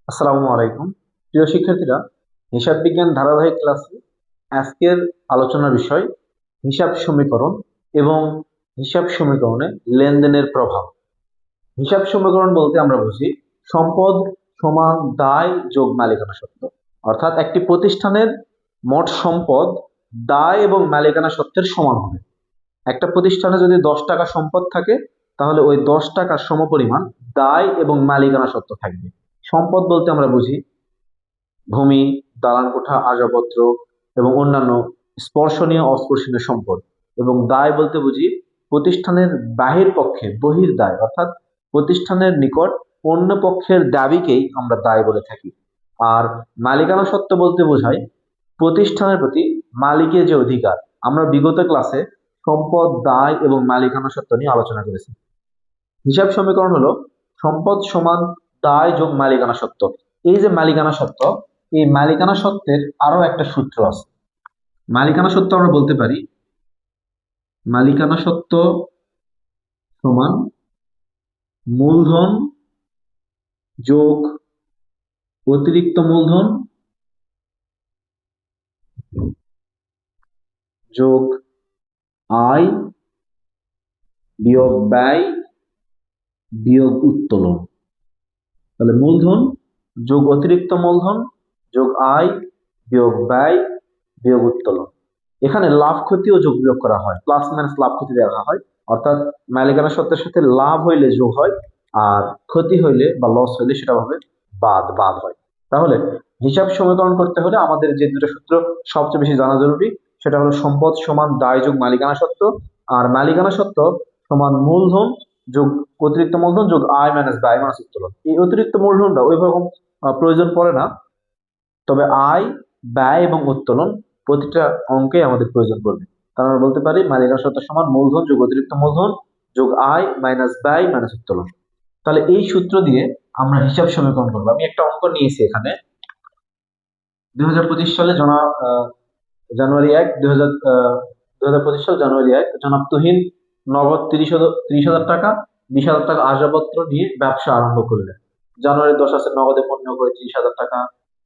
আসসালামু আলাইকুম। প্রিয় শিক্ষার্থীরা, হিসাব বিজ্ঞান ধারাবাহিক ক্লাসে আজকের আলোচনার বিষয় হিসাব সমীকরণ এবং হিসাব সমীকরণে লেনদেনের প্রভাব। হিসাব সমীকরণ বলতে আমরা বুঝি সম্পদ সমান দায় যোগ মালিকানা সত্ত্ব, অর্থাৎ একটি প্রতিষ্ঠানের মোট সম্পদ দায় এবং মালিকানা সত্ত্বের সমান হবে। একটা প্রতিষ্ঠানে যদি 10 টাকা সম্পদ থাকে, তাহলে ওই 10 টাকার সমপরিমাণ দায় এবং মালিকানা সত্ত্ব থাকবে। সম্পদ বলতে আমরা বুঝি ভূমি, দালান কোঠা, আসবাবপত্র এবং অন্যান্য স্পর্শনীয় অস্পর্শনীয় সম্পদ। এবং দায় বলতে বুঝি প্রতিষ্ঠানের বাহির পক্ষে বহির দায়, অর্থাৎ প্রতিষ্ঠানের নিকট অন্য পক্ষের দাবিকেই আমরা দায় বলে থাকি। আর মালিকানা সত্ত্ব বলতে বোঝায় প্রতিষ্ঠানের প্রতি মালিকের যে অধিকার। আমরা বিগত ক্লাসে সম্পদ, দায় এবং মালিকানা সত্ত্ব নিয়ে আলোচনা করেছি। হিসাব সমীকরণ হলো সম্পদ সমান দায় যোগ মালিকানা সত্ত্ব। এই যে মালিকানা সত্ত্ব, এই মালিকানা সত্ত্বের আরো একটা সূত্র আছে। মালিকানা সত্ত্ব আমরা বলতে পারি মালিকানা সত্ত্ব সমান মূলধন যোগ অতিরিক্ত মূলধন যোগ আয় বিয়োগ ব্যয় বিয়োগ উত্তোলন। তাহলে মূলধন যোগ অতিরিক্ত মূলধন যোগ আয় বিয়োগ ব্যয় বিয়োগ উত্তোলন। এখানে লাভ ক্ষতিও যোগ বিয়োগ করা হয়, প্লাস মাইনাস লাভ ক্ষতি দেখা হয়। অর্থাৎ মালিকানা সত্ত্বের সাথে লাভ হইলে যোগ হয়, আর ক্ষতি হইলে বা লস হইলে সেটা হবে বাদ বাদ হয়। তাহলে হিসাব সমীকরণ করতে হলে আমাদের যে দুটো সূত্র সবচেয়ে বেশি জানা জরুরি, সেটা হলো সম্পদ সমান দায় যোগ মালিকানা সত্ত্ব, আর মালিকানা সত্ত্ব সমান মূলধন যোগ অতিরিক্ত মূলধন যোগ আয় মাইনাস ব্যয় মাইনাস উত্তোলন। এই অতিরিক্ত মূলধনটা ওইরকম প্রয়োজন পড়ে না, তবে আয়, ব্যয় এবং উত্তোলন প্রতিটা অঙ্কে আমাদের প্রয়োজন পড়বে। তাহলে আমরা বলতে পারি মালিকানা সত্ত্ব সমান মূলধন যোগ অতিরিক্ত মূলধন যোগ আয় মাইনাস ব্যয় মাইনাস উত্তোলন। তাহলে এই সূত্র দিয়ে আমরা হিসাব সমীকরণ করবো। আমি একটা অঙ্ক নিয়েছি এখানে। 2025 সালে জানুয়ারি 1 2025 সাল জানুয়ারি 1 জনাব তুহিন নগদ 30,000 টাকা, 20,000 টাকা আসবাবপত্র নিয়ে ব্যবসা আরম্ভ করলেন। জানুয়ারি 10 আছে নগদে পণ্য করে 30,000 টাকা,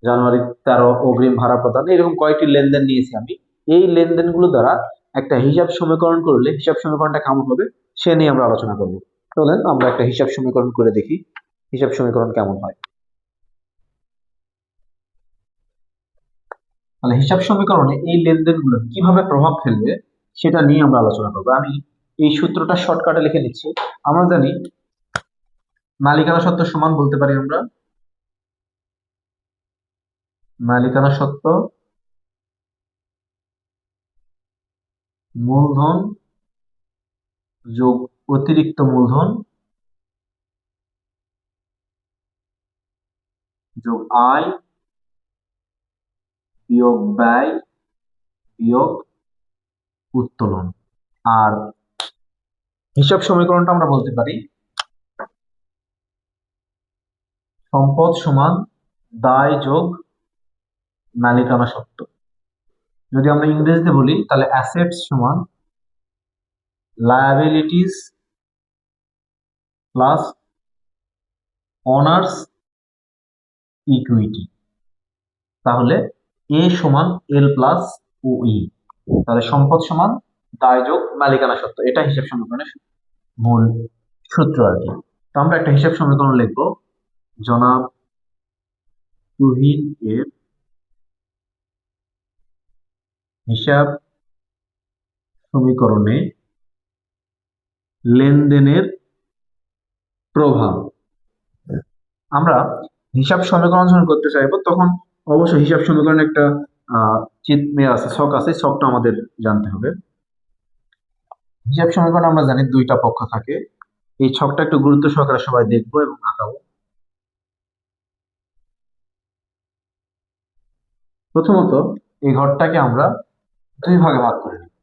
জানুয়ারি 13 অগ্রিম ভাড়া প্রদান, এরকম কয়েকটি লেনদেন নিয়েছি আমি। এই লেনদেনগুলো দ্বারা একটা হিসাব সমীকরণ করলে হিসাব সমীকরণটা কেমন হবে সে নিয়ে আমরা আলোচনা করবো। চলেন আমরা একটা হিসাব সমীকরণ করে দেখি হিসাব সমীকরণ কেমন হয়। তাহলে হিসাব সমীকরণে এই লেনদেনগুলো কিভাবে প্রভাব ফেলবে সেটা নিয়ে আমরা আলোচনা করবো। আমি এই সূত্রটা শর্টকাটে লিখে নিচ্ছি। আমরা জানি মালিকানা সত্ত্ব সমান বলতে পারি আমরা মালিকানা সত্ত্ব মূলধন যোগ অতিরিক্ত মূলধন যোগ আয় বিয়োগ ব্যয় বিয়োগ উত্তোলন। আর হিসাব সমীকরণটা আমরা বলতে পারি সম্পদ সমান দায় যোগ মালিকানা সত্ত্ব। যদি আমরা ইংরেজিতে বলি তাহলে অ্যাসেটস সমান লায়াবিলিটিস প্লাস অনার্স ইকুইটি। তাহলে এ সমান এল প্লাস ও ই। তাহলে সম্পদ সমান দায় যোগ মালিকানা সত্ত্ব, এটা হিসাব সমীকরণের মূল সূত্র আর কি। তো আমরা একটা হিসাব সমীকরণ লিখবো। জনাব তুহিন এর হিসাব সমীকরণে লেনদেনের প্রভাব। আমরা হিসাব সমীকরণ যখন করতে চাইবো তখন অবশ্যই হিসাব সমীকরণের একটা আছে, ছক আছে, ছকটা আমাদের জানতে হবে। হিসাব সমীকরণ আমরা জানি দুইটা পক্ষ থাকে। এই ছকটা একটু গুরুত্ব সহকারে সবাই দেখবো এবং আঁকাবো। প্রথমত এই ঘরটাকে আমরা দুই ভাগে ভাগ করে নিই,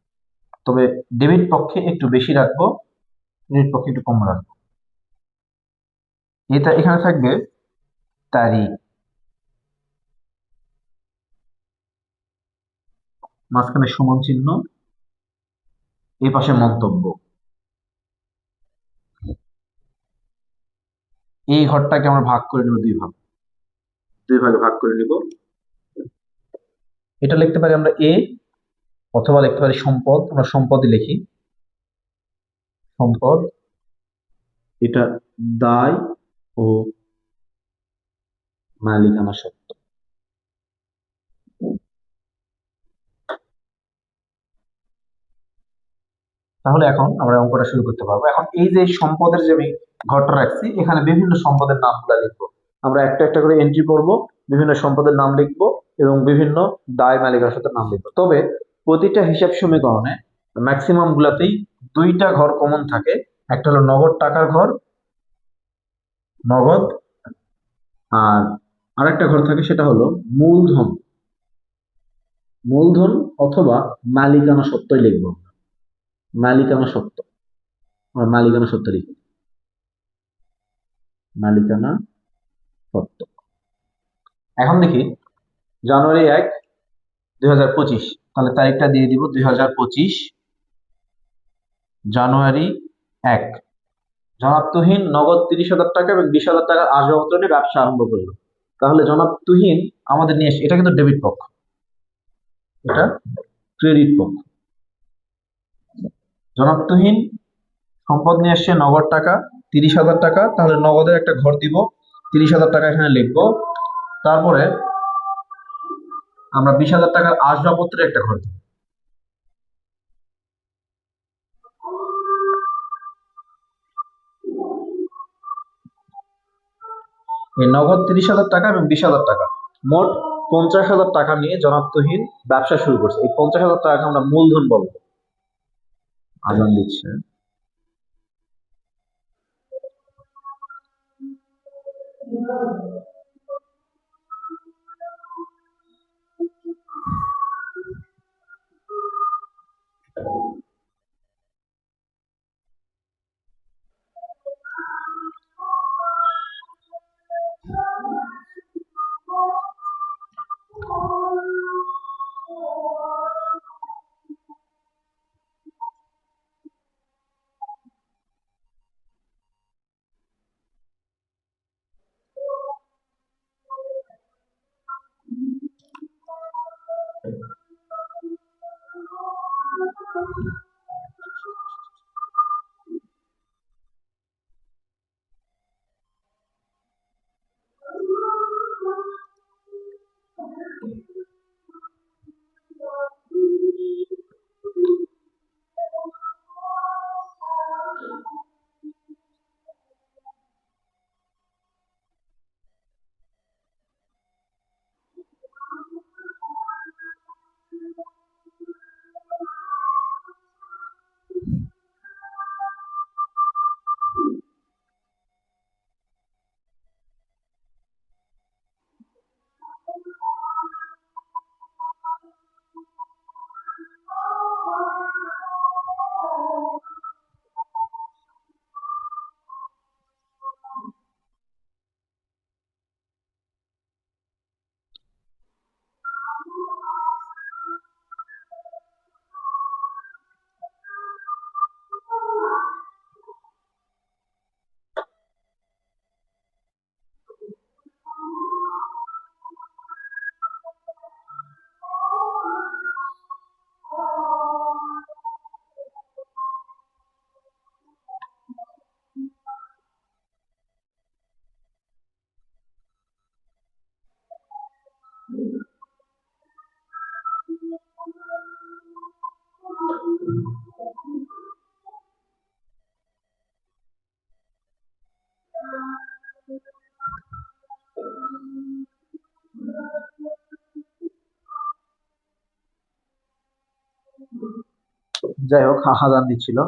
তবে ডেবিট পক্ষে একটু বেশি রাখবো, ক্রেডিট পক্ষে একটু কম রাখবো। এটা এখানে থাকবে তারিখ, মাঝখানে সমান চিহ্ন, এই পাশে মন্তব্য। এই ঘরটাকে আমরা ভাগ করে নেব দুই ভাগ। 2 ভাগে ভাগ করে নিব। এটা লিখতে পারি আমরা এ, অথবা লিখতে পারি সম্পদ। আমরা সম্পদই লিখি, সম্পদ। এটা দায় ও মালিকানা সত্ত্ব। তাহলে এখন আমরা অঙ্কটা শুরু করতে পারবো। এখন এই যে সম্পদের যে আমি ঘরটা রাখছি, এখানে বিভিন্ন সম্পদের নামগুলো লিখবো। আমরা একটা একটা করে এন্ট্রি করব, বিভিন্ন সম্পদের নাম লিখবো এবং বিভিন্ন দায় মালিকানার সাথে নাম লিখবো। তবে প্রতিটা হিসাব সমীকরণে ম্যাক্সিমাম গুলাতেই দুইটা ঘর কমন থাকে। একটা হলো নগদ টাকার ঘর, নগদ, আর আরেকটা ঘর থাকে সেটা হলো মূলধন। মূলধন অথবা মালিকানা সত্ত্বই লিখবো, মালিকানা সত্ত্ব। মালিকানা সত্ত্ব লিখি, মালিকানা সত্ত্ব। এখন দেখি জানুয়ারি 1, 2025, তাহলে তারিখটা দিয়ে দিব 2025 জানুয়ারি 1। জনাব তুহিন নগদ 30,000 টাকা এবং 20,000 টাকার আসবাবপত্র নিয়ে ব্যবসা আরম্ভ করলো। তাহলে জনাব তুহিন আমাদের নিয়ে এটা কিন্তু ডেবিট পক্ষ, এটা ক্রেডিট পক্ষ। জনাব তুহিন সম্পদ নিয়ে আসছে নগদ টাকা 30,000 টাকা, তাহলে নগদের একটা ঘর দিব, 30,000 টাকা এখানে লিখবো। তারপরে আমরা 20,000 টাকার আসবাবপত্রের একটা ঘর দিব। এই নগদ 30,000 টাকা এবং 20,000 টাকা, মোট 50,000 টাকা নিয়ে জনাব তুহিন ব্যবসা শুরু করছে। এই 50,000 টাকাকে আমরা মূলধন বলবো। আজান দিচ্ছে। যাই হোক, হাজার দিচ্ছিল।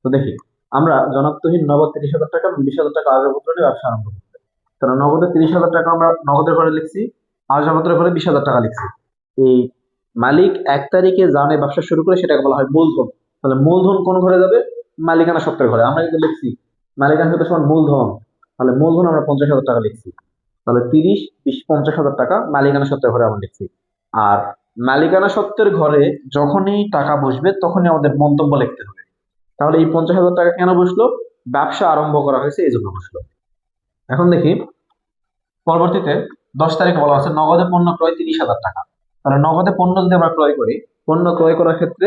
তো দেখি আমরা জনাব তুহিন নগদ 30,000 টাকা এবং 20,000 টাকা আসবাবপত্র নিয়ে ব্যবসা আরম্ভ করতে। কারণ নগদে 30,000 টাকা আমরা নগদের ঘরে লিখছি, আসবাবপত্রের ঘরে 20,000 টাকা লিখছি। এই মালিক 1 তারিখে জানে ব্যবসা শুরু করে, সেটাকে বলা হয় মূলধন। তাহলে মূলধন কোন ঘরে যাবে? মালিকানা সত্ত্বের ঘরে। আমরা কিন্তু লিখছি মালিকানা সত্ত্ব সমান মূলধন, তাহলে মূলধন আমরা 50,000 টাকা লিখছি। তাহলে 30, 20, 50,000 টাকা মালিকানা সত্ত্বের ঘরে আমরা লিখছি। আর মালিকানা সত্ত্বের ঘরে যখনই টাকা বসবে তখনই আমাদের মন্তব্য লিখতে হবে। তাহলে এই 50,000 টাকা কেন বসলো? ব্যবসা আরম্ভ করা হয়েছে এই জন্য বসলো। এখন দেখি পরবর্তীতে 10 তারিখে বলা আছে নগদে পণ্য ক্রয় 30,000 টাকা। তাহলে নগদে পণ্য যদি আমরা ক্রয় করি, পণ্য ক্রয় করার ক্ষেত্রে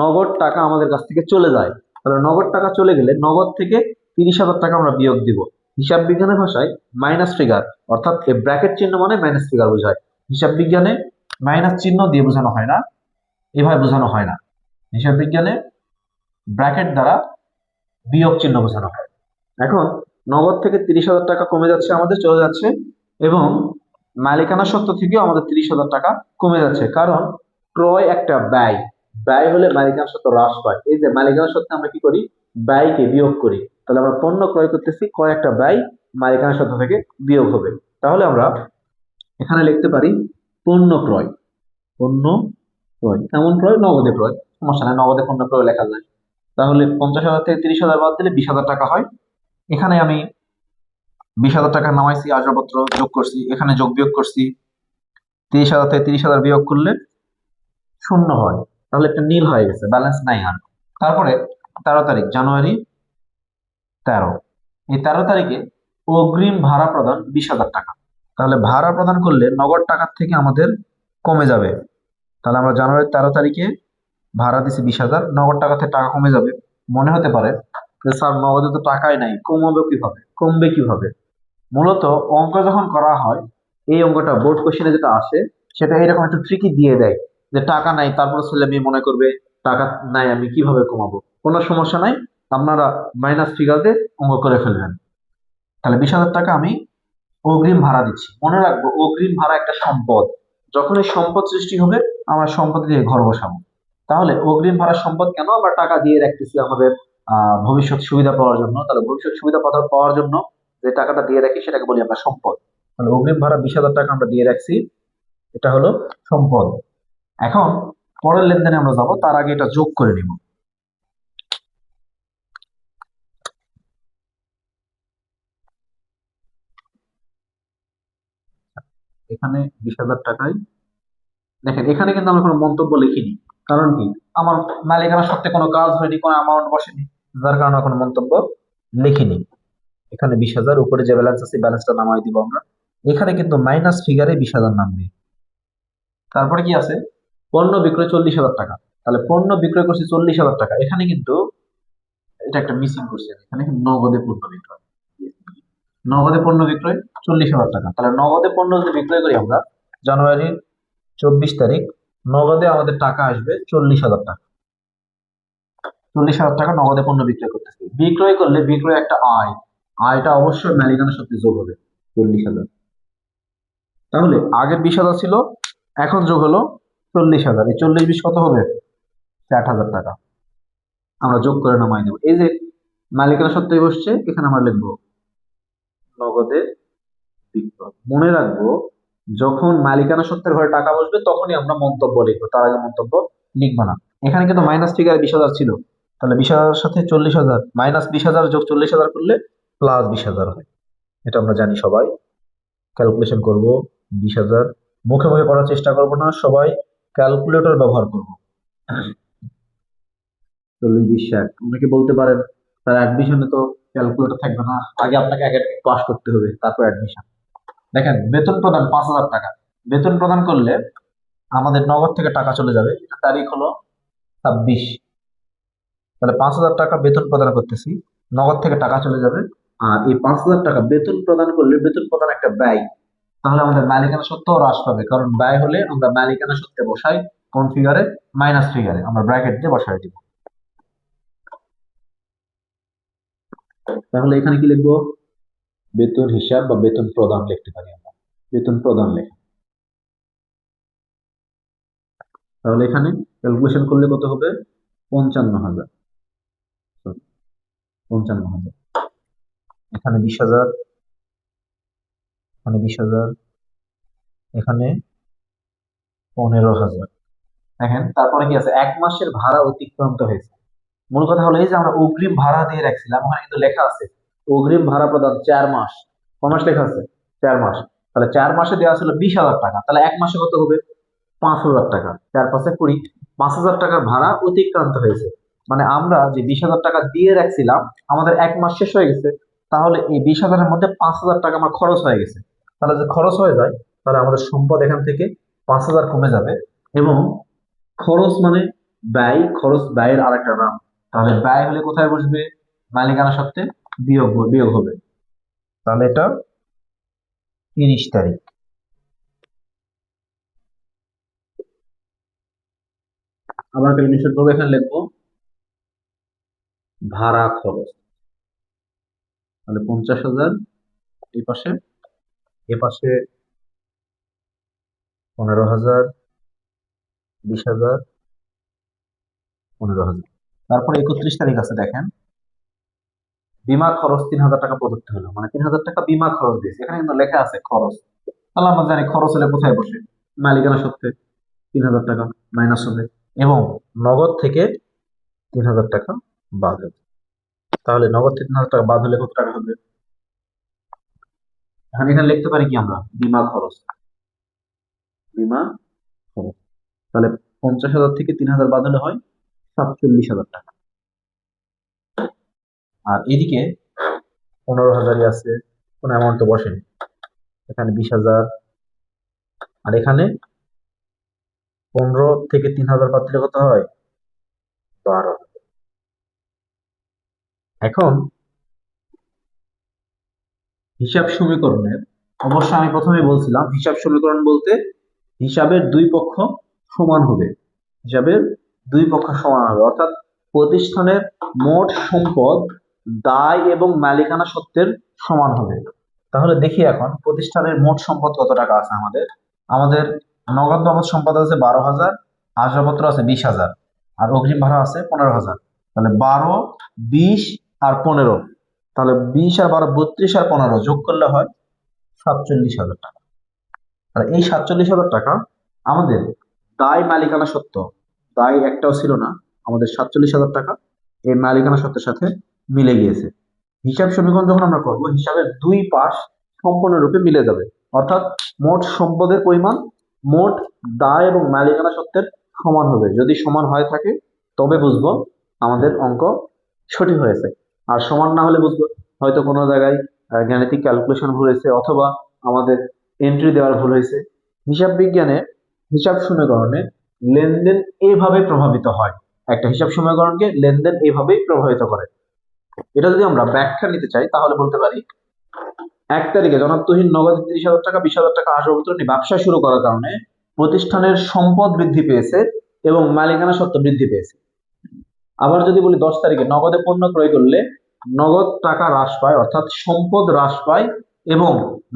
নগদ টাকা আমাদের কাছ থেকে চলে যায়। তাহলে নগদ টাকা চলে গেলে নগদ থেকে 30,000 টাকা আমরা বিয়োগ দিব। হিসাব বিজ্ঞানের ভাষায় মাইনাস ফিগার, অর্থাৎ ব্র্যাকেট চিহ্ন মানে মাইনাস ফিগার বোঝায়। হিসাব বিজ্ঞানে মাইনাস চিহ্ন দিয়ে বোঝানো হয় না, এভাবে বোঝানো হয় না। হিসাব বিজ্ঞানে ব্র্যাকেট দ্বারা বিয়োগ চিহ্ন বোঝানো হয়। এখন নগদ থেকে 30,000 টাকা কমে যাচ্ছে, আমাদের চলে যাচ্ছে, এবং মালিকানা সত্ত্ব থেকেও আমাদের 30,000 টাকা কমে যাচ্ছে, কারণ ক্রয় একটা ব্যয়, ব্যয় হলে মালিকানা সত্ত্ব হ্রাস পায়। এই যে মালিকানা সত্ত্বে আমরা কি করি, ব্যয়কে বিয়োগ করি। তাহলে আমরা পণ্য ক্রয় করতেছি, ক্রয় একটা ব্যয়, মালিকানা সত্ত্ব থেকে বিয়োগ হবে। তাহলে আমরা এখানে লিখতে পারি পণ্য ক্রয়। পণ্য ক্রয় কেমন ক্রয়? নগদে ক্রয়, সমস্যা নাই, নগদে পণ্য ক্রয় লেখা যায়। তাহলে 50,000 থেকে 30,000 বাদ দিলে 20,000 টাকা হয়। এখানে আমি 20,000 টাকা নামাইছি, আসবাবপত্র যোগ করছি, এখানে যোগ বিয়োগ করছি। 30,000 থেকে 30,000 বিয়োগ করলে 0 হয়, তাহলে একটা নীল হয়ে গেছে, ব্যালেন্স নাই আর। তারপরে 13 তারিখ, জানুয়ারি 13, এই 13 তারিখে অগ্রিম ভাড়া প্রদান 20,000 টাকা। তাহলে ভাড়া প্রদান করলে নগদ টাকার থেকে আমাদের কমে যাবে। তাহলে আমরা জানুয়ারির 13 তারিখে ভাড়া দিছি 20,000, নগদ টাকা থেকে টাকা কমে যাবে। মনে হতে পারে যে স্যার নগদে তো টাকাই নাই, কমবে কিভাবে, কমবে কিভাবে? মূলত অঙ্ক যখন করা হয়, এই অঙ্কটা বোর্ড কোশ্চেনে যেটা আসে সেটা এরকম একটু ট্রিকি দিয়ে দেয়, যে টাকা নাই, তারপর ছেলে মেয়ে মনে করবে টাকা নাই আমি কিভাবে কমাবো। কোনো সমস্যা নাই, আপনারা মাইনাস ফিগার দিয়ে অঙ্ক করে ফেলবেন। তাহলে 20,000 টাকা আমি অগ্রিম ভাড়া দিচ্ছি। মনে রাখবো অগ্রিম ভাড়া একটা সম্পদ, যখন এই সম্পদ সৃষ্টি হবে আমরা সম্পদ দিয়ে ঘর বসাবো। তাহলে অগ্রিম ভাড়া সম্পদ কেন? আমরা টাকা দিয়ে রাখতেছি আমাদের ভবিষ্যৎ সুবিধা পাওয়ার জন্য। তাহলে ভবিষ্যৎ সুবিধা পাওয়ার জন্য যে টাকাটা দিয়ে রাখি সেটাকে বলি আমরা সম্পদ। তাহলে অগ্রিম ভাড়া 20,000 টাকা আমরা দিয়ে রাখছি, এটা হলো সম্পদ। এখন পরের লেনদেনে আমরা যাব, তার আগে এটা যোগ করে নিব। এখানে 20,000 টাকায় দেখেন, এখানে কিন্তু আমরা কোনো মন্তব্য লিখিনি। কারণ কি? আমার মালিকানা সত্ত্বে কোনো কাজ হয়নি, কোনো অ্যামাউন্ট বসেনি, যার কারণে কোনো মন্তব্য লিখিনি। এখানে 20,000, উপরে যে ব্যালেন্স আছে ব্যালেন্সটা নামাই দিব আমরা। এখানে কিন্তু মাইনাস ফিগারে 20,000 নামবে। তারপরে কি আছে? পণ্য বিক্রয় 40,000 টাকা। তাহলে পণ্য বিক্রয় করছি 40,000 টাকা, এখানে কিন্তু এটা একটা মিসিং করছে, এখানে কিন্তু নগদে পণ্য বিক্রয়, নগদে পণ্য বিক্রয় 40,000 টাকা। তাহলে নগদে পণ্য যদি বিক্রয় করি আমরা জানুয়ারির 24 তারিখ, নগদে আমাদের টাকা আসবে 40,000 টাকা। 40,000 টাকা নগদে পণ্য বিক্রয় করতেছি। বিক্রয় করলে বিক্রয় একটা আয়, আয়টা অবশ্যই মালিকানা সত্ত্বে যোগ হবে 40,000। তাহলে আগে 20,000 ছিল, এখন যোগ হলো 40,000। এই 40 20 কত হবে? 60,000 টাকা। আমরা যোগ করে নামাই দেবো। এই যে মালিকানা সত্ত্বে বসছে, এখানে আমরা লিখবো নগদে বিক্রয়। মনে রাখবো যখন মালিকানা সত্ত্বের ঘরে টাকা বসবে তখনই আমরা মন্তব্য লিখবো, তার আগে মন্তব্য লিখবো না। এখানে কিন্তু মাইনাস ফিগারে 20,000 ছিল, তাহলে 20,000 সাথে 40,000, মাইনাস 20,000 যোগ 40,000 করলে প্লাস 20,000 হয়। এটা আমরা জানি সবাই। ক্যালকুলেশন করব 20,000, মুখে মুখে করার চেষ্টা করব না, সবাই ক্যালকুলেটর ব্যবহার করব। 40 20 60। অনেকে বলতে পারেন তার অ্যাডমিশনে তো ক্যালকুলেটর থাকবে না, আগে আপনাকে একাডেমিক পাস করতে হবে তারপর অ্যাডমিশন। দেখেন বেতন প্রদান 5,000 টাকা। বেতন প্রদান করলে আমাদের নগদ থেকে টাকা চলে যাবে, এটা তারিখ হলো 26। তাহলে 5,000 টাকা বেতন প্রদান করতেছি, নগদ থেকে টাকা চলে যাবে। আর এই 5,000 টাকা বেতন প্রদান করলে বেতন প্রদান একটা ব্যয়, তাহলে আমাদের মালিকানা সত্ত্বেও হ্রাস পাবে, কারণ ব্যয় হলে আমরা মালিকানা সত্ত্বে বসাই কোন ফিগারে? মাইনাস ফিগারে, আমরা ব্র্যাকেট দিয়ে বসাই দিব। তাহলে এখানে কি লিখবো? বেতন হিসাব বা বেতন প্রদান লিখতে পারি আমরা, বেতন প্রদান লেখা। তাহলে এখানে ক্যালকুলেশন করলে কত হবে? 55,000, 55,000। এখানে 20,000, এখানে 20,000, এখানে 15,000। দেখেন তারপরে কি আছে? 1 মাসের ভাড়া অতিক্রান্ত হয়েছে। মূল কথা হলো এই যে আমরা অগ্রিম ভাড়া দিয়ে রাখছিলাম, ওখানে কিন্তু লেখা আছে অগ্রিম ভাড়া প্রদান 4 মাস। ক মাস লেখা আছে? 4 মাস। তাহলে 4 মাসে দেওয়া ছিল 20,000 টাকা, তাহলে 1 মাসে কত হবে? 5,000 টাকা। 4 5 20, 5,000 টাকার ভাড়া অতিক্রান্ত হয়েছে। মানে আমরা যে 20,000 টাকা দিয়ে রাখছিলাম, আমাদের 1 মাস শেষ হয়ে গেছে, তাহলে এই 20,000 এর মধ্যে 5,000 টাকা আমার খরচ হয়ে গেছে। তাহলে যে খরচ হয়ে যায়, তাহলে আমাদের সম্পদ এখান থেকে 5,000 কমে যাবে। এবং খরচ মানে ব্যয়, খরচ ব্যয়ের আরেকটা নাম। তাহলে ব্যয় হলে কোথায় বসবে? মালিকানা সত্ত্বে বিয়োগ বিয়োগ হবে। তাহলে এটা 30 তারিখ। আবার ক্যালকুলেশন করবো, এখানে লিখবো ভাড়া খরচ। তাহলে 50,000 এই পাশে, এ পাশে 15,000, 20,000, 15,000। তারপরে 31 তারিখ আছে, দেখেন বিমা খরচ 3,000 টাকা প্রদত্ত হলো, মানে 3,000 টাকা বিমা খরচ দিয়েছে। এখানে কিন্তু লেখা আছে খরচ। তাহলে আমরা জানি খরচ হলে কোথায় বসে? মালিকানা সত্ত্বে 3,000 টাকা মাইনাস হবে, এবং নগদ থেকে 3,000 টাকা বাদ হবে। তাহলে নগদ থেকে 3,000 টাকা বাদ হলে কত টাকা হবে? এখন এখানে লিখতে পারি কি আমরা? বিমা খরচ, বিমা খরচ। তাহলে 50,000 থেকে 3,000 বাদ হলে হয় 47,000 টাকা। আর এদিকে 15,000 আছে, কোনো অ্যামাউন্ট তো বসেনি। এখানে 20,000, আর এখানে 15 থেকে 3,000 বাদ দিলে কত হয়? 12। এখন হিসাব সমীকরণের, অবশ্য আমি প্রথমে বলছিলাম হিসাব সমীকরণ বলতে হিসাবের দুই পক্ষ সমান হবে। হিসাবের দুই পক্ষ সমান হবে, অর্থাৎ প্রতিষ্ঠানের মোট সম্পদ দায় এবং মালিকানা সত্ত্বের সমান হবে। তাহলে দেখি এখন প্রতিষ্ঠানের মোট সম্পদ কত টাকা আছে আমাদের। আমাদের নগদ বাবদ সম্পদ আছে 12,000, আসবাবপত্র আছে 20,000, আর অগ্রিম ভাড়া আছে 15,000। তাহলে 12, 20 আর 15, তাহলে 20 আর 12, 32 আর 15 যোগ করলে হয় 47,000 টাকা। তাহলে এই 47,000 টাকা আমাদের দায় মালিকানা সত্ত্ব, দায় একটাও ছিল না, আমাদের 47,000 টাকা এই মালিকানা সত্ত্বের সাথে মিলে গিয়েছে। হিসাব সমীকরণ যখন আমরা করব, হিসাবের দুই পাশ সম্পূর্ণরূপে মিলে যাবে, অর্থাৎ মোট সম্পদের পরিমাণ মোট দায় এবং মালিকানা সত্ত্বের সমান হবে। যদি সমান হয়ে থাকে তবে বুঝবো আমাদের অঙ্ক সঠিক হয়েছে, আর সমান না হলে বুঝবো হয়তো কোনো জায়গায় গাণিতিক ক্যালকুলেশন ভুল হয়েছে, অথবা আমাদের এন্ট্রি দেওয়ার ভুল হয়েছে। হিসাব বিজ্ঞানে হিসাব সমীকরণে লেনদেন এভাবে প্রভাবিত হয়। একটা হিসাব সমীকরণকে লেনদেন এভাবেই প্রভাবিত করে। এটা যদি আমরা ব্যাখ্যা নিতে চাই তাহলে বলতে পারি, 1 তারিখে জনাব তুহিন নগদে 30,000 টাকা, 20,000 টাকা আসবাবপত্র নিয়ে ব্যবসা শুরু করার কারণে প্রতিষ্ঠানের সম্পদ বৃদ্ধি পেয়েছে এবং মালিকানা সত্ত্ব বৃদ্ধি পেয়েছে। আবার যদি বলি 10 তারিখে নগদে পণ্য ক্রয় করলে নগদ টাকা হ্রাস পায়, অর্থাৎ সম্পদ হ্রাস পায় এবং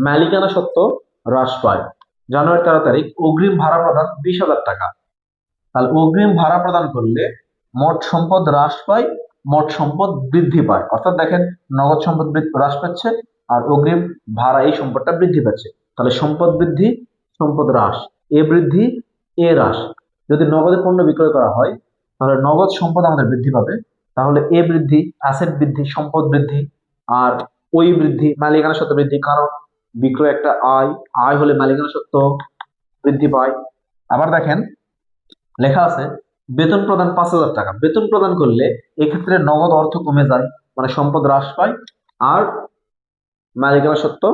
মালিকানা সত্ত্ব হ্রাস পায়। জানুয়ারি 13 তারিখ অগ্রিম ভাড়া প্রদান 20,000 টাকা। তাহলে অগ্রিম ভাড়া প্রদান করলে মোট সম্পদ হ্রাস পায়, মোট সম্পদ বৃদ্ধি পায়। অর্থাৎ দেখেন নগদ সম্পদ হ্রাস পাচ্ছে আর অগ্রিম ভাড়া এই সম্পদটা বৃদ্ধি পাচ্ছে। তাহলে সম্পদ বৃদ্ধি, সম্পদ হ্রাস, এ বৃদ্ধি এ হ্রাস। যদি নগদে পণ্য বিক্রয় করা হয় তাহলে নগদ সম্পদ আমাদের বৃদ্ধি পাবে, তাহলে এ বৃদ্ধি, অ্যাসেট বৃদ্ধি, সম্পদ বৃদ্ধি, আর ওই বৃদ্ধি মালিকানা সত্ত্ব বৃদ্ধি, কারণ বিক্রয় একটা আয়, আয় হলে মালিকানা সত্ত্ব বৃদ্ধি পায়। আবার দেখেন লেখা আছে বেতন প্রদান 5,000 টাকা। বেতন প্রদান করলে এক্ষেত্রে নগদ অর্থ কমে যায়, মানে সম্পদ হ্রাস পায় আর মালিকানা সত্ত্ব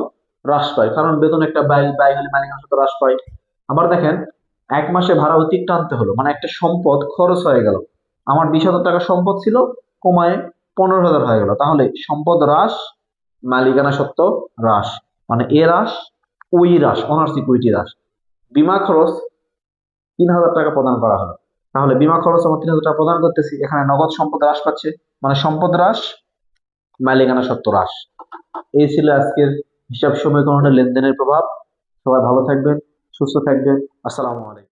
হ্রাস পায়, কারণ বেতন একটা ব্যয়, ব্যয় হলে মালিকানা সত্ত্ব হ্রাস পায়। আবার দেখেন 1 মাসে ভাড়া অতিরিক্ত আনতে হলো, মানে একটা সম্পদ খরচ হয়ে গেল। আমার 20,000 টাকা সম্পদ ছিল, কমায় 15,000 হয়ে গেল, তাহলে সম্পদ হ্রাস, মালিকানা সত্ত্ব হ্রাস, মানে এ হ্রাস ওই হ্রাস, অনার্স ইকুইটি হ্রাস। বিমা খরচ 3,000 টাকা প্রদান করা হলো, তাহলে বিমা খরচ আমার 3,000 টাকা প্রদান করতেছি, এখানে নগদ সম্পদ হ্রাস পাচ্ছে, মানে সম্পদ হ্রাস, মালিকানা সত্ত্ব হ্রাস। এই ছিল আজকের হিসাব সমীকরণের লেনদেনের প্রভাব। সবাই ভালো থাকবেন, সুস্থ থাকবেন। আসসালামু আলাইকুম।